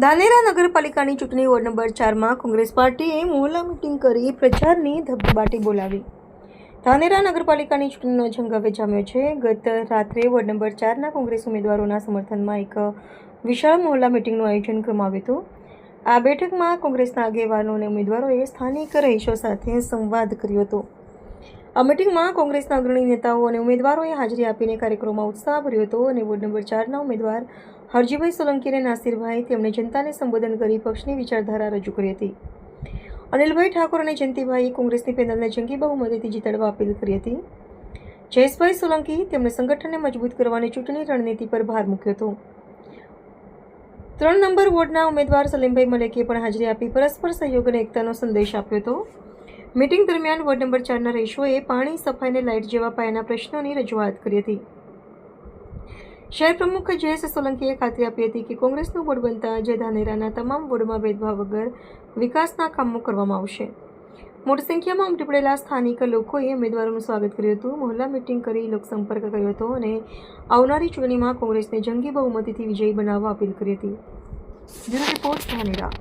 ધાનેરા નગરપાલિકાની ચૂંટણી ward number 4માં Congress પાર્ટીએ મોહલ્લા મીટિંગ કરી પ્રચારની ધબધબાટી બોલાવી. ધાનેરા નગરપાલિકાની ચૂંટણીનો જંગ હવે જામ્યો છે. ગત રાત્રે વોર્ડ નંબર 4ના કોંગ્રેસ ઉમેદવારોના સમર્થનમાં એક વિશાળ મોહલ્લા મીટિંગનું આયોજન કરવામાં આવ્યું હતું. આ બેઠકમાં કોંગ્રેસના આગેવાનો અને ઉમેદવારોએ સ્થાનિક રહીશો સાથે સંવાદ કર્યો હતો. આ મીટિંગમાં કોંગ્રેસના અગ્રણી નેતાઓ અને ઉમેદવારોએ હાજરી આપીને કાર્યક્રમમાં ઉત્સાહ ભર્યો હતો અને વોર્ડ નંબર 4ના ઉમેદવાર હરજીભાઈ સોલંકી અને નાસિરભાઈ તેમણે જનતાને સંબોધન કરી પક્ષની વિચારધારા રજૂ કરી હતી. અનિલભાઈ ઠાકોર અને જયંતિભાઈએ કોંગ્રેસની પેનલને જંગી બહુમતીથી જીતાડવા અપીલ કરી હતી. જયેશભાઈ સોલંકી તેમણે સંગઠનને મજબૂત કરવાની ચૂંટણી રણનીતિ પર ભાર મૂક્યો હતો. 3 નંબર વોર્ડના ઉમેદવાર સલીમભાઈ મલેકીએ પણ હાજરી આપી પરસ્પર સહયોગ અને એકતાનો સંદેશ આપ્યો હતો. મીટિંગ દરમિયાન વોર્ડ નંબર 4ના રહીશોએ પાણી, સફાઈ અને લાઇટ જેવા પાયાના પ્રશ્નોની રજૂઆત કરી હતી. શહેર પ્રમુખ જયેશ સોલંકીએ ખાતરી આપી હતી કે કોંગ્રેસનું બોર્ડ બનતા જે ધાનેરાના તમામ વોર્ડમાં ભેદભાવ વગર વિકાસના કામો કરવામાં આવશે. મોટી સંખ્યામાં ઉમટી પડેલા સ્થાનિક લોકોએ ઉમેદવારોનું સ્વાગત કર્યું હતું, મોહલ્લા મીટિંગ કરી લોકસંપર્ક કર્યો હતો અને આવનારી ચૂંટણીમાં કોંગ્રેસને જંગી બહુમતીથી વિજયી બનાવવા અપીલ કરી હતી. Bureau report Dhanera.